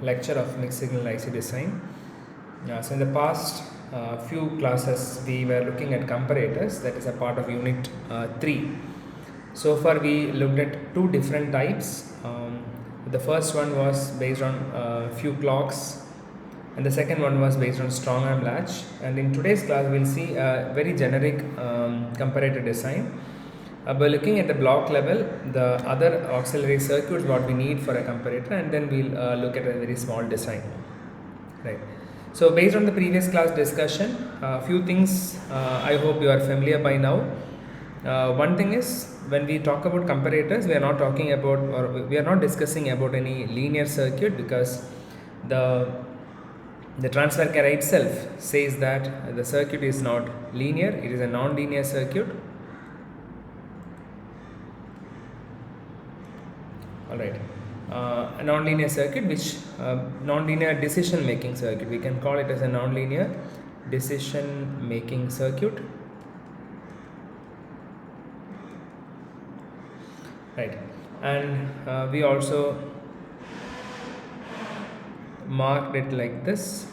lecture of mixed signal IC design. So in the past few classes we were looking at comparators, that is a part of unit 3. So far we looked at two different types. The first one was based on few clocks, and the second one was based on strong arm latch. And in today's class we'll see a very generic comparator design. By looking at the block level, the other auxiliary circuits what we need for a comparator, and then we'll look at a very small design, right? So based on the previous class discussion, a few things I hope you are familiar by now. One thing is, when we talk about comparators, we are not talking about, or we are not discussing about any linear circuit, because the transfer carrier itself says that the circuit is not linear, it is a non-linear circuit. Alright, a non-linear circuit, which non-linear decision making circuit, we can call it as a non-linear decision making circuit, right? And we also marked it like this,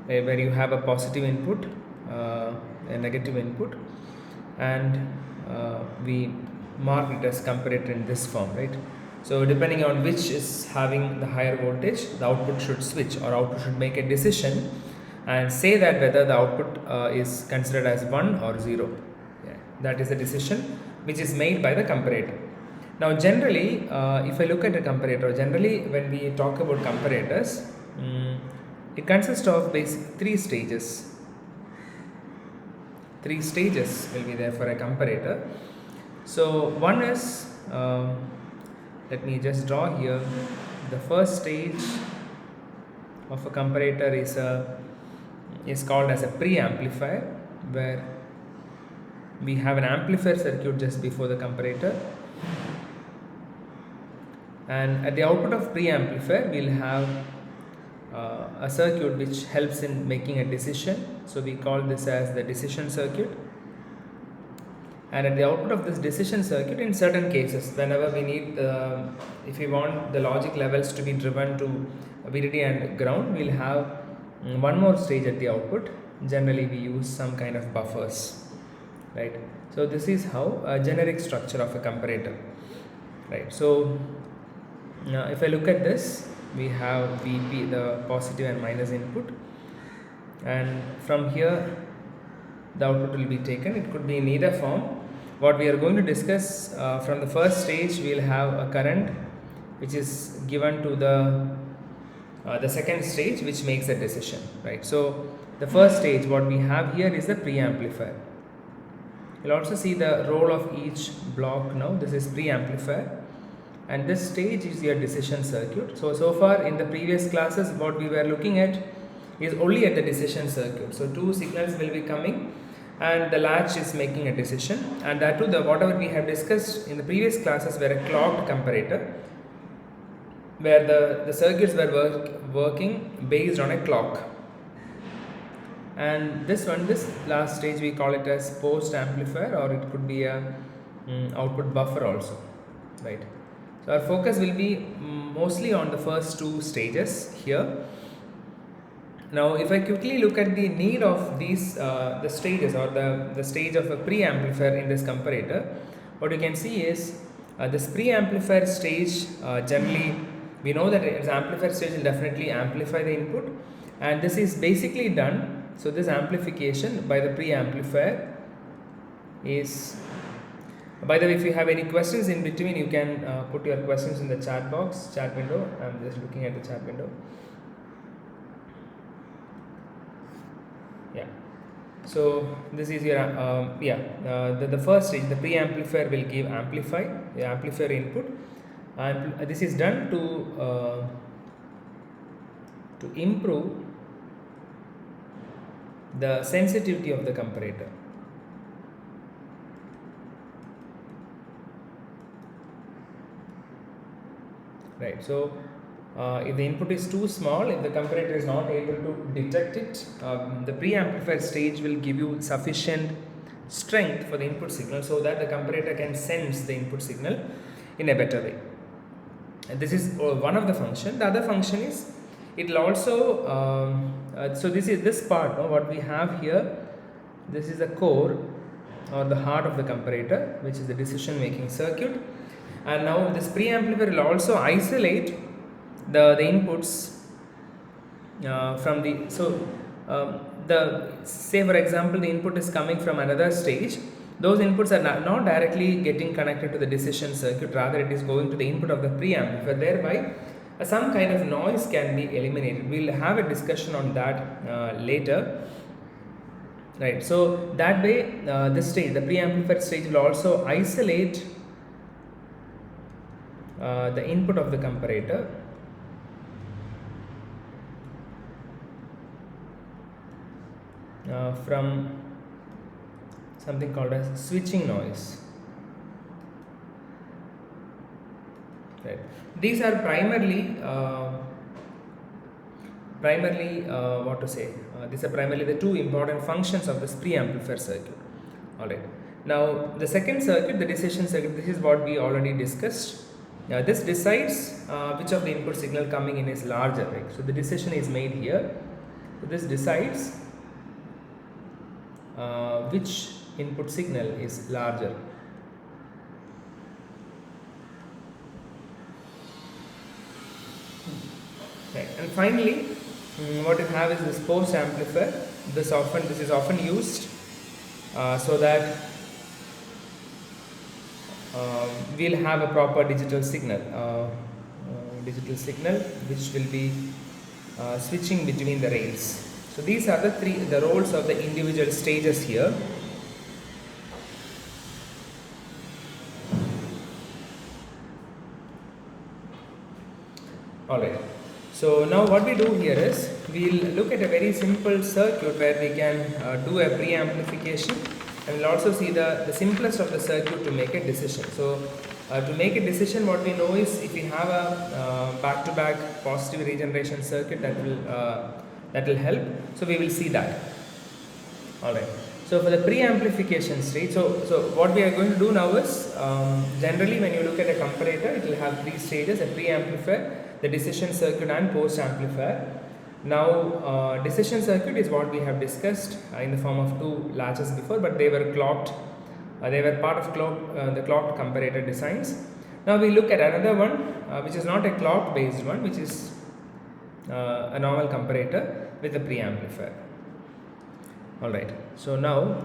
where you have a positive input, a negative input, and we mark it as comparator in this form, right? So depending on which is having the higher voltage, the output should switch, or output should make a decision and say that whether the output is considered as 1 or 0. Yeah, that is the decision which is made by the comparator. Now generally, if I look at a comparator, generally when we talk about comparators, it consists of basic three stages. Three stages will be there for a comparator. So one is, let me just draw here, the first stage of a comparator is called as a preamplifier, where we have an amplifier circuit just before the comparator, and at the output of preamplifier we'll have a circuit which helps in making a decision, so we call this as the decision circuit. And at the output of this decision circuit, in certain cases, whenever we need, if we want the logic levels to be driven to VDD and ground, we'll have one more stage at the output. Generally we use some kind of buffers, right? So this is how a generic structure of a comparator, right? So if I look at this, we have VP, the positive and minus input, and from here the output will be taken. It could be in either form. What we are going to discuss, from the first stage we'll have a current which is given to the second stage, which makes a decision, right? So the first stage what we have here is the preamplifier. You'll also see the role of each block now. This is preamplifier, and this stage is your decision circuit. So far in the previous classes what we were looking at is only at the decision circuit. So two signals will be coming and the latch is making a decision, and that too, the whatever we have discussed in the previous classes were a clocked comparator, where the circuits were working based on a clock. And this last stage we call it as post amplifier, or it could be a output buffer also, right? So our focus will be mostly on the first two stages here. Now if I quickly look at the need of these the stages, or the stage of a preamplifier in this comparator, what you can see is this preamplifier stage, generally we know that its amplifier stage will definitely amplify the input, and this is basically done. So this amplification by the preamplifier is, by the way, if you have any questions in between, you can put your questions in the chat box, chat window. I'm just looking at the chat window. Yeah, so this is your the first stage, the preamplifier will give the amplifier input, and this is done to improve the sensitivity of the comparator, right? So if the input is too small, if the comparator is not able to detect it, the preamplifier stage will give you sufficient strength for the input signal, so that the comparator can sense the input signal in a better way. And this is one of the function. The other function is it will also so this is this part, what we have here. This is the core or the heart of the comparator, which is the decision making circuit. And now this preamplifier will also isolate the inputs from the, so the, say for example the input is coming from another stage. Those inputs are not directly getting connected to the decision circuit, rather it is going to the input of the preamplifier. Thereby some kind of noise can be eliminated. We'll have a discussion on that later, right? So that way this stage, the preamplifier stage, will also isolate the input of the comparator from something called as switching noise, right? These are primarily what to say, these are primarily the two important functions of this preamplifier circuit. All right, now the second circuit, the decision circuit, this is what we already discussed. This decides which of the input signal coming in is larger, right? So the decision is made here. So this decides which input signal is larger. Right. And finally, what you have is this post amplifier. This is often used so that we'll have a proper digital signal which will be switching between the rails. So these are the roles of the individual stages here. Alright, so now what we do here is we'll look at a very simple circuit where we can do a preamplification, and we'll also see the simplest of the circuit to make a decision. So to make a decision, what we know is if we have a back-to-back positive regeneration circuit, that will help. So we will see that. Alright, so for the preamplification stage, so what we are going to do now is generally when you look at a comparator, it will have three stages: a preamplifier, the decision circuit, and post amplifier. Now decision circuit is what we have discussed in the form of two latches before, but they were clocked. They were part of the clocked comparator designs. Now we look at another one which is not a clock based one, which is a normal comparator with a preamplifier. Alright, so now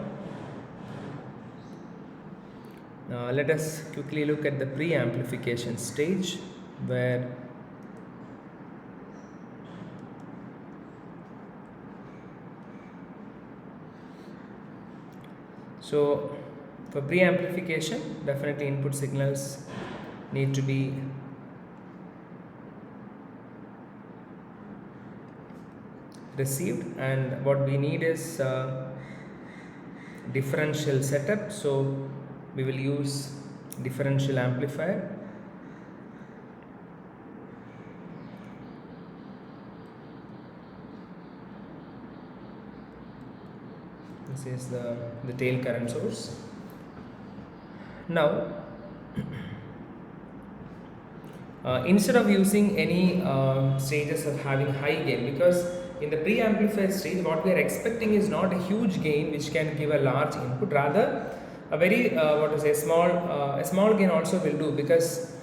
let us quickly look at the preamplification stage, where so for preamplification, definitely input signals need to be received, and what we need is differential setup. So we will use differential amplifier. This is the tail current source. Now instead of using any stages of having high gain, because in the preamplifier stage what we are expecting is not a huge gain which can give a large input, rather a very a small gain also will do, because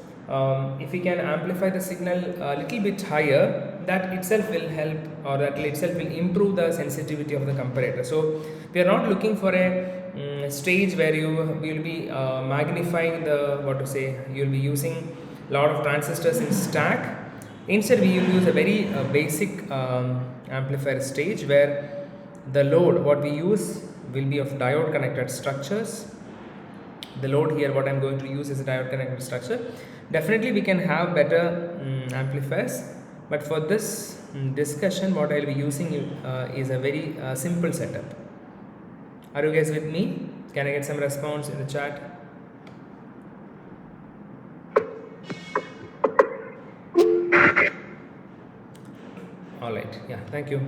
if we can amplify the signal a little bit higher, that itself will help, or that itself will improve the sensitivity of the comparator. So we are not looking for a stage where you will be magnifying you will be using a lot of transistors in stack. Instead we will use a very basic amplifier stage, where the load what we use will be of diode connected structures. The load here what I am going to use is a diode connected structure. Definitely we can have better amplifiers, but for this discussion what I will be using is a very simple setup. Are you guys with me? Can I get some response in the chat? Alright, yeah, thank you.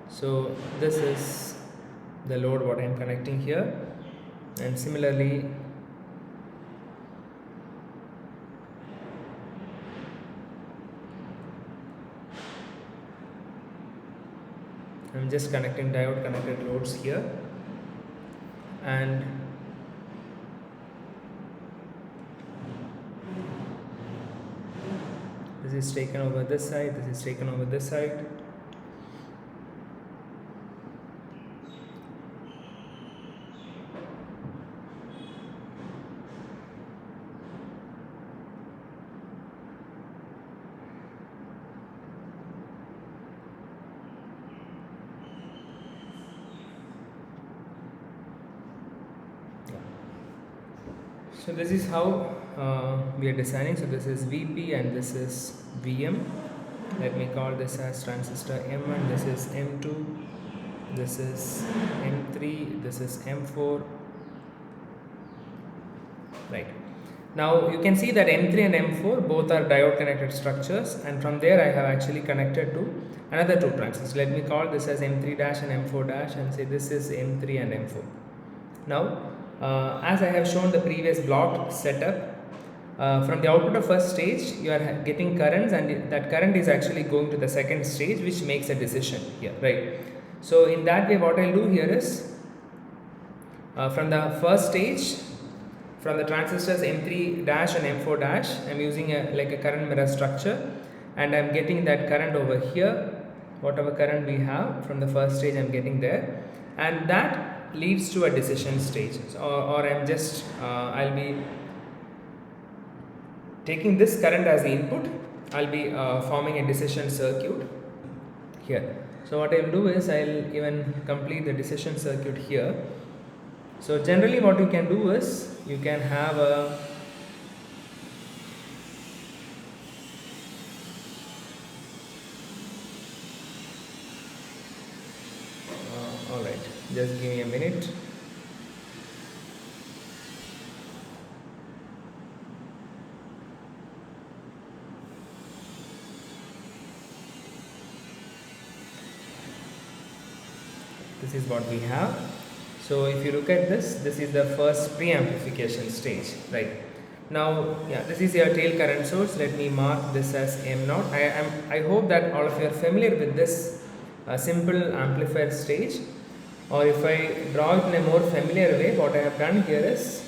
So this is the load what I am connecting here, and similarly I'm just connecting diode connected loads here, and this is taken over this side, this is taken over this side. So this is how we are designing. So this is VP and this is VM. Let me call this as transistor M1, this is M2, this is M3, this is M4. Right. Now you can see that M3 and M4 both are diode connected structures, and from there I have actually connected to another two transistors. Let me call this as M3 dash and M4 dash, and say this is M3 and M4. Now as I have shown the previous block setup, from the output of first stage you are getting currents, and that current is actually going to the second stage, which makes a decision here, right? So in that way what I'll do here is from the first stage, from the transistors M3 dash and M4 dash, I'm using like a current mirror structure, and I'm getting that current over here. Whatever current we have from the first stage I'm getting there, and that leads to a decision stage. So, or I'm just I'll be taking this current as the input. I'll be forming a decision circuit here. So what I'll do is I'll even complete the decision circuit here. So generally what you can do is you can have a alright, just give me a minute. This is what we have. So if you look at this, this is the first preamplification stage, right? Now, yeah, this is your tail current source. Let me mark this as M0. I hope that all of you are familiar with this simple amplifier stage. Or if I draw it in a more familiar way, what I have done here is,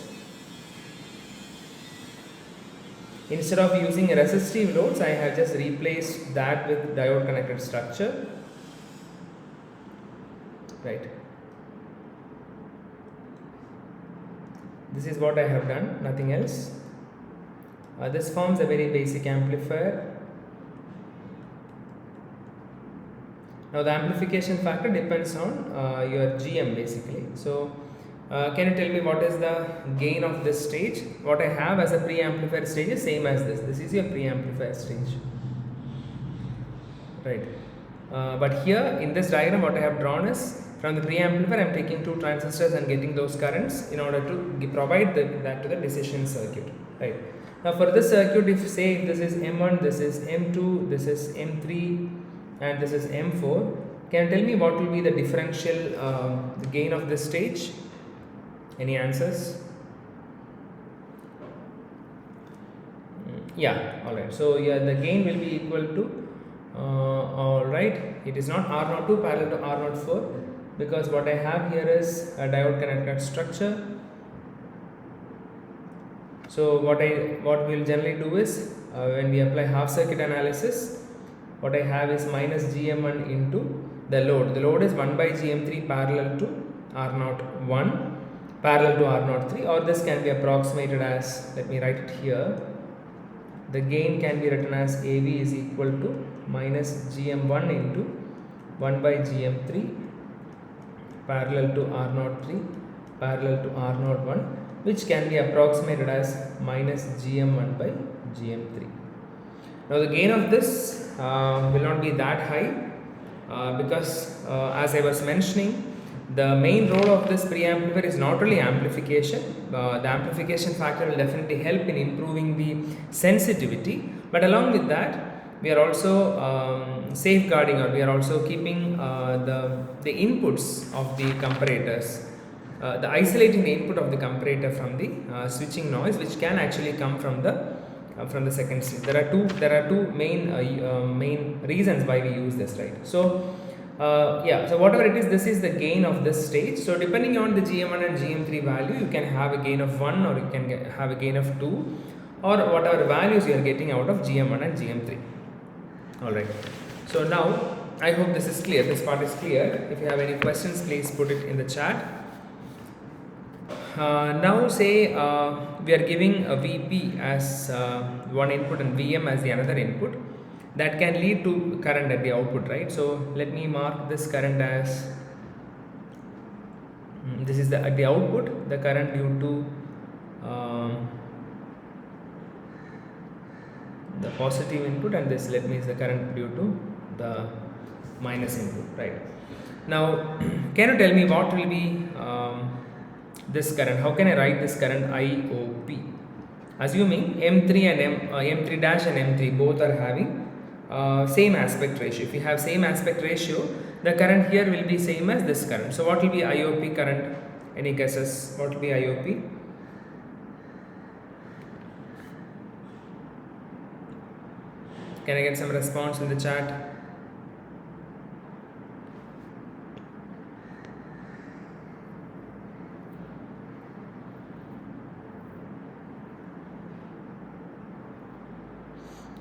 instead of using resistive loads, I have just replaced that with diode connected structure, right? This is what I have done, nothing else. This forms a very basic amplifier. Now the amplification factor depends on your GM basically. So can you tell me what is the gain of this stage? What I have as a preamplifier stage is same as this. This is your preamplifier stage, right? But here in this diagram what I have drawn is, from the preamplifier I am taking two transistors and getting those currents in order to provide that to the decision circuit, right? Now for this circuit, if this is M1, this is M2, this is M3 and this is M4, can you tell me what will be the differential gain of this stage? Any answers? Yeah, alright. So yeah, the gain will be equal to alright, it is not R02 parallel to R04, because what I have here is a diode connected structure. So what we'll generally do is when we apply half circuit analysis, what I have is minus GM1 into the load. The load is 1 by GM3 parallel to R01 parallel to R03, or this can be approximated as, let me write it here, the gain can be written as AV is equal to minus GM1 into 1 by GM3 parallel to R03 parallel to R01, which can be approximated as minus GM1 by GM3. Now the gain of this will not be that high because as I was mentioning, the main role of this preamplifier is not only amplification. The amplification factor will definitely help in improving the sensitivity, but along with that we are also safeguarding, or we are also keeping the inputs of the comparators, isolating the input of the comparator from the switching noise, which can actually come from the second stage. There are two main reasons why we use this, right? So Yeah, so whatever it is, this is the gain of this stage. So depending on the GM1 and GM3 value, you can have a gain of 1 or you can have a gain of 2, or whatever values you are getting out of GM1 and GM3. Alright, so now I hope this is clear, this part is clear. If you have any questions, please put it in the chat. Now say we are giving a VP as one input and VM as the another input. That can lead to current at the output, right? So let me mark this current as this is at the output, the current due to the positive input, and this let me is the current due to the minus input, right? Now can you tell me what will be this current? How can I write this current IOP? Assuming M3 and M3 dash and M3 both are having same aspect ratio. If you have same aspect ratio, the current here will be same as this current. So what will be IOP current? Any guesses? What will be IOP? Can I get some response in the chat?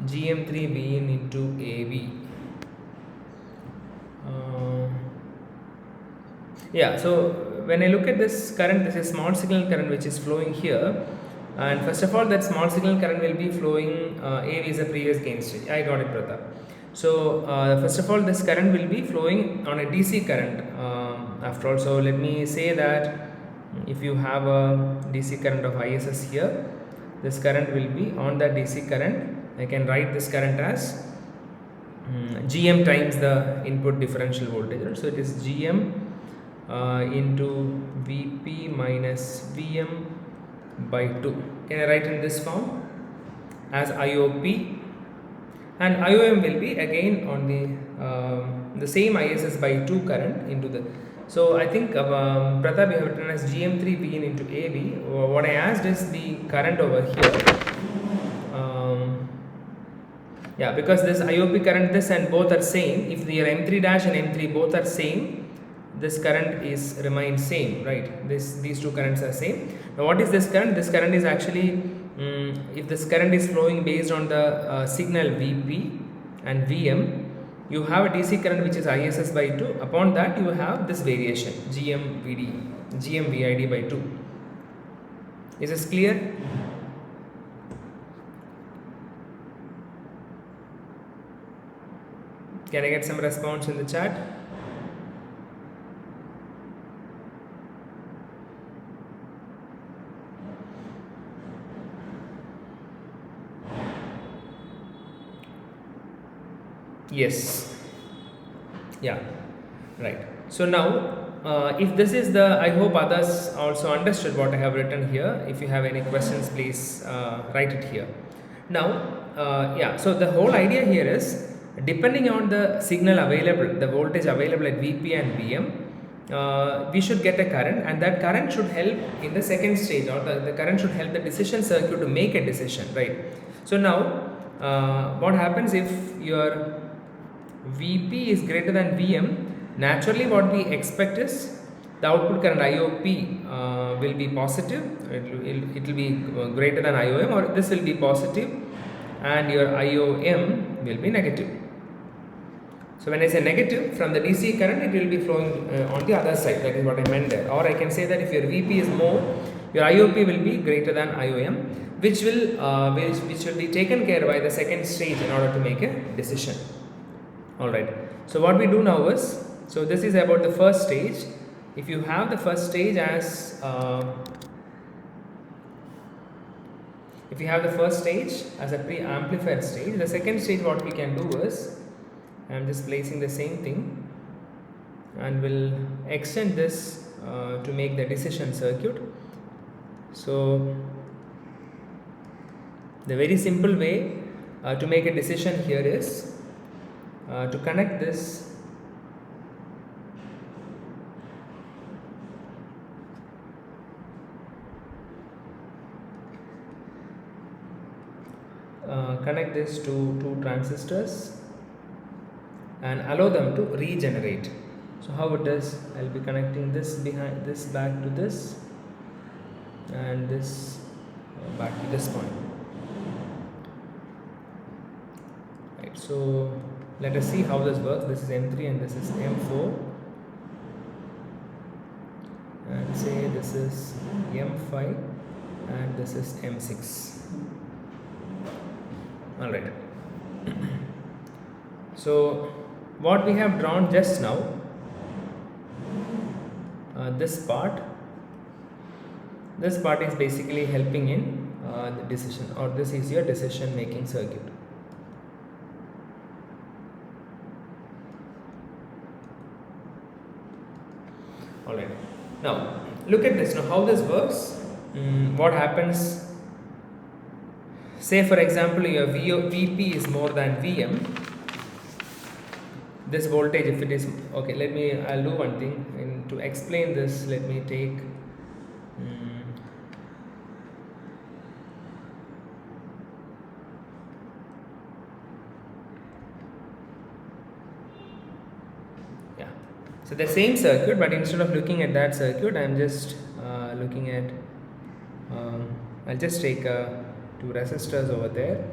GM3 Vin into AV. Yeah, so when I look at this current, this is small signal current which is flowing here, and first of all that small signal current will be flowing, AV is a previous gain stage. I got it, Pratap. So first of all this current will be flowing on a DC current after all. So let me say that if you have a DC current of ISS here, this current will be on that DC current. I can write this current as GM times the input differential voltage. So it is GM into VP minus VM by 2. Can I write in this form as IOP, and IOM will be again on the same ISS by 2 current into the. So I think Pratap, you have written as GM3 Vin into AV. What I asked is the current over here. Yeah, because this IOP current, this and both are same. If your M3 dash and M3 both are same, this current is remains same, right? These two currents are same. Now what is this current? This current is actually if this current is flowing based on the signal VP and VM, you have a DC current which is ISS by 2. Upon that you have this variation GM VID by 2. Is this clear? Can I get some response in the chat? Yes. Yeah. Right. So now, if this is the, I hope others also understood what I have written here. If you have any questions, please write it here. Now, yeah. So the whole idea here is, depending on the signal available, the voltage available at VP and VM, we should get a current, and that current should help in the second stage, or the current should help the decision circuit to make a decision, right? So now, what happens if your VP is greater than VM? Naturally, what we expect is the output current IOP will be positive. It will be greater than IOM, or this will be positive, and your IOM will be negative. So when I say negative, from the DC current it will be flowing on the other side. That is what I meant there. Or I can say that if your VP is more, your IOP will be greater than IOM, which will be taken care by the second stage in order to make a decision. Alright. So what we do now is, so this is about the first stage. If you have the first stage as if you have the first stage as a pre-amplifier stage, the second stage what we can do is, I am just placing the same thing and will extend this to make the decision circuit. So the very simple way to make a decision here is to connect this to two transistors and allow them to regenerate. So how it is, I'll be connecting this behind this back to this, and this back to this point. Right, so let us see how this works. This is M3 and this is M4, and say this is M5 and this is M6. Alright. So what we have drawn just now, this part is basically helping in the decision, or this is your decision making circuit. Alright, now look at this. Now how this works, what happens, say for example your VP is more than VM, this voltage, if it is, okay, I'll do one thing, and to explain this, let me take so the same circuit, but instead of looking at that circuit, I'm just looking at, I'll just take 2 resistors over there.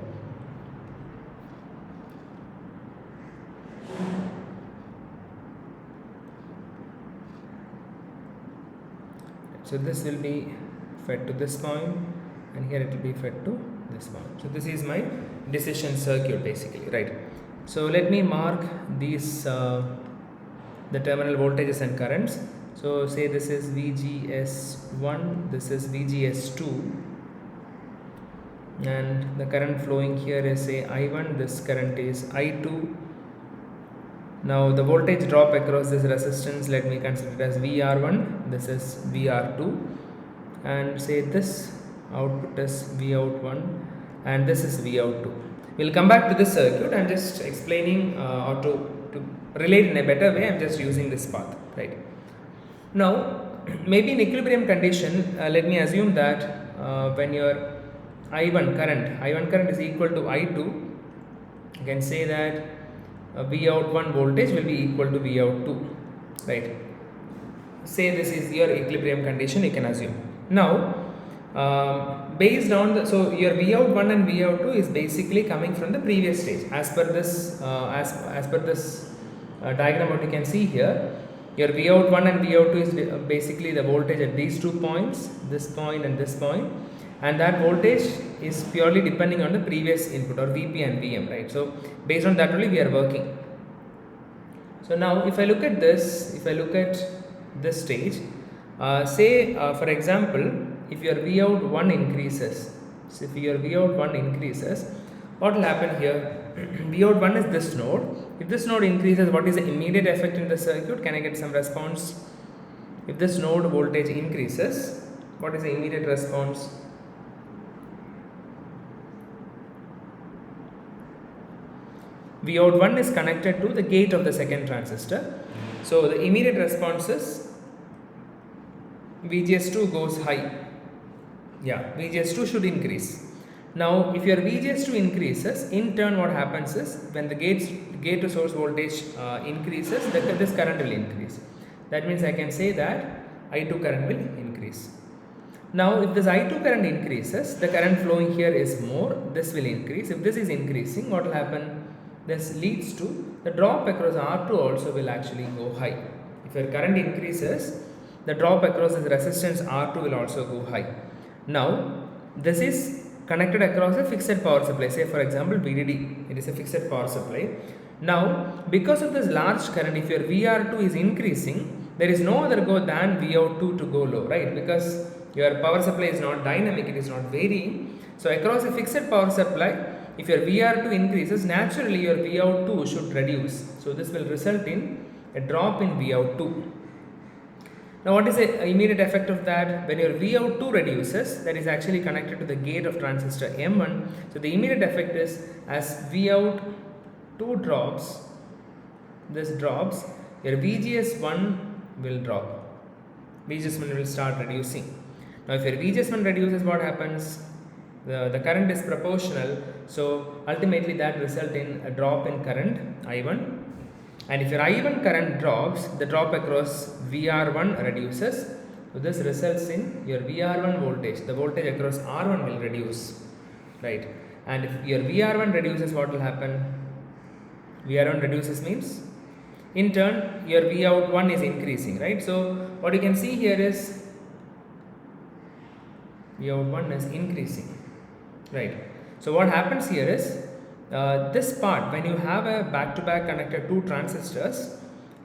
So this will be fed to this point, and here it will be fed to this point. So this is my decision circuit basically, right? So let me mark these the terminal voltages and currents. So say this is VGS1, this is VGS2, and the current flowing here is say I1, this current is I2. Now the voltage drop across this resistance, let me consider it as VR1, this is VR2, and say this output is Vout1 and this is Vout2. We'll come back to this circuit. I'm just explaining or to relate in a better way, I'm just using this path, right? Now maybe in equilibrium condition, let me assume that when your I1 current is equal to I2, you can say that Vout1 voltage will be equal to Vout2, right? Say this is your equilibrium condition, you can assume. Now based on the, so your Vout1 and Vout2 is basically coming from the previous stage. As per this diagram, what you can see here, your Vout1 and Vout2 is basically the voltage at these 2 points, this point and this point, and that voltage is purely depending on the previous input, or VP and VM, right? So based on that only we are working. So now if I look at this, stage, say for example, if your Vout1 increases, what will happen here? Vout1 is this node. If this node increases, what is the immediate effect in the circuit? Can I get some response? If this node voltage increases, what is the immediate response? Vout1 is connected to the gate of the second transistor. So the immediate response is VGS2 goes high. Yeah, VGS2 should increase. Now if your VGS2 increases, in turn what happens is, when the gate to source voltage increases, this current will increase. That means I can say that I2 current will increase. Now if this I2 current increases, the current flowing here is more, this will increase. If this is increasing, what will happen? This leads to the drop across R2 also will actually go high. If your current increases, the drop across this resistance R2 will also go high. Now this is connected across a fixed power supply, say for example VDD, it is a fixed power supply. Now because of this large current, if your VR2 is increasing, there is no other go than Vout2 to go low, right? Because your power supply is not dynamic, it is not varying. So across a fixed power supply, if your VR2 increases, naturally your Vout2 should reduce. So this will result in a drop in Vout2. Now what is the immediate effect of that? When your Vout2 reduces, that is actually connected to the gate of transistor M1. So the immediate effect is, as Vout2 drops, this drops, your VGS1 will drop. VGS1 will start reducing. Now if your VGS1 reduces, what happens? The current is proportional, so ultimately that result in a drop in current I1. And if your I1 current drops, the drop across VR1 reduces. So this results in your VR1 voltage. The voltage across R1 will reduce, right? And if your VR1 reduces, what will happen? VR1 reduces means, in turn, your Vout1 is increasing, right? So what you can see here is Vout1 is increasing, right? So what happens here is, this part, when you have a back-to-back connected two transistors,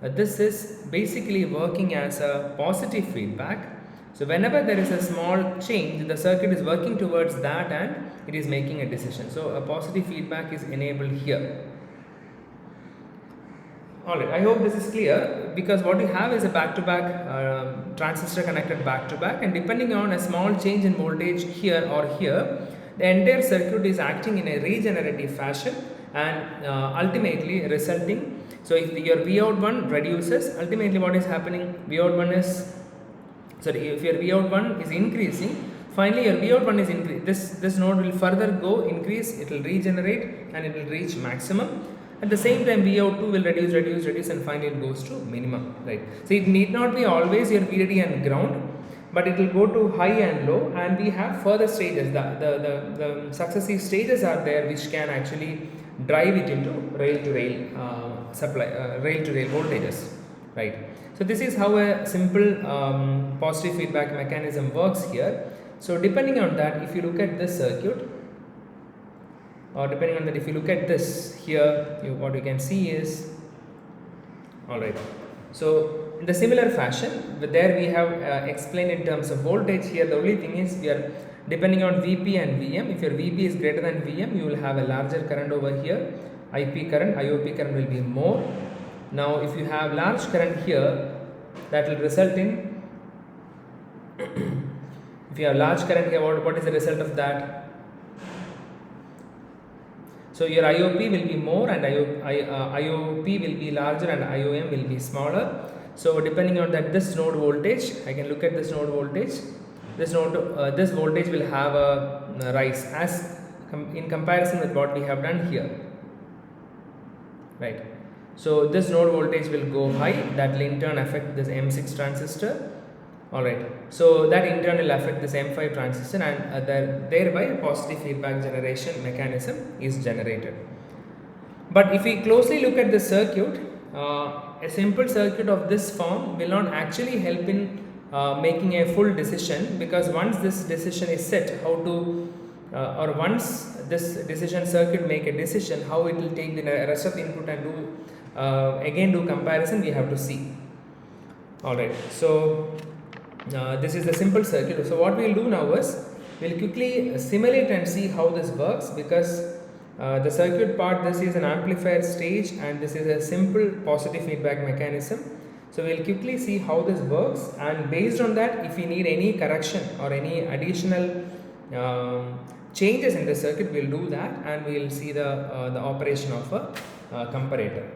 this is basically working as a positive feedback. So whenever there is a small change, the circuit is working towards that and it is making a decision. So a positive feedback is enabled here. Alright, I hope this is clear, because what you have is a back-to-back transistor connected back-to-back, and depending on a small change in voltage here or here, the entire circuit is acting in a regenerative fashion and ultimately resulting. So if your Vout1 reduces, ultimately what is happening, Vout1 is, sorry, if your Vout1 is increasing, finally your Vout1 is increasing, this node will further go increase, it will regenerate and it will reach maximum. At the same time, Vout2 will reduce and finally it goes to minimum, right? So it need not be always your VDD and ground, but it will go to high and low, and we have further stages. The successive stages are there which can actually drive it into rail to rail supply, rail to rail voltages, right? So this is how a simple positive feedback mechanism works here. So depending on that, if you look at this circuit, or depending on that, if you look at this here, what you can see is, alright, so in the similar fashion, there we have explained in terms of voltage. Here the only thing is, we are depending on Vp and Vm. If your Vp is greater than Vm, you will have a larger current over here, IP current, IOP current will be more. Now if you have large current here, that will result in if you have large current here, what is the result of that? So your IOP will be more and IOP will be larger and IOM will be smaller. So depending on that, this node voltage, I can look at this node voltage. This voltage will have a rise as in comparison with what we have done here, right? So this node voltage will go high, that will in turn affect this M6 transistor. Alright, so that in turn will affect this M5 transistor, and thereby a positive feedback generation mechanism is generated. But if we closely look at the circuit, a simple circuit of this form will not actually help in making a full decision, because once this decision is set, how to or once this decision circuit make a decision, how it will take the rest of the input and do again do comparison, we have to see. Alright, so this is the simple circuit. So what we will do now is, we will quickly simulate and see how this works, because the circuit part, this is an amplifier stage and this is a simple positive feedback mechanism. So we will quickly see how this works, and based on that, if we need any correction or any additional changes in the circuit, we will do that, and we will see the operation of a comparator.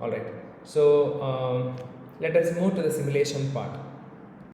Alright, so let us move to the simulation part.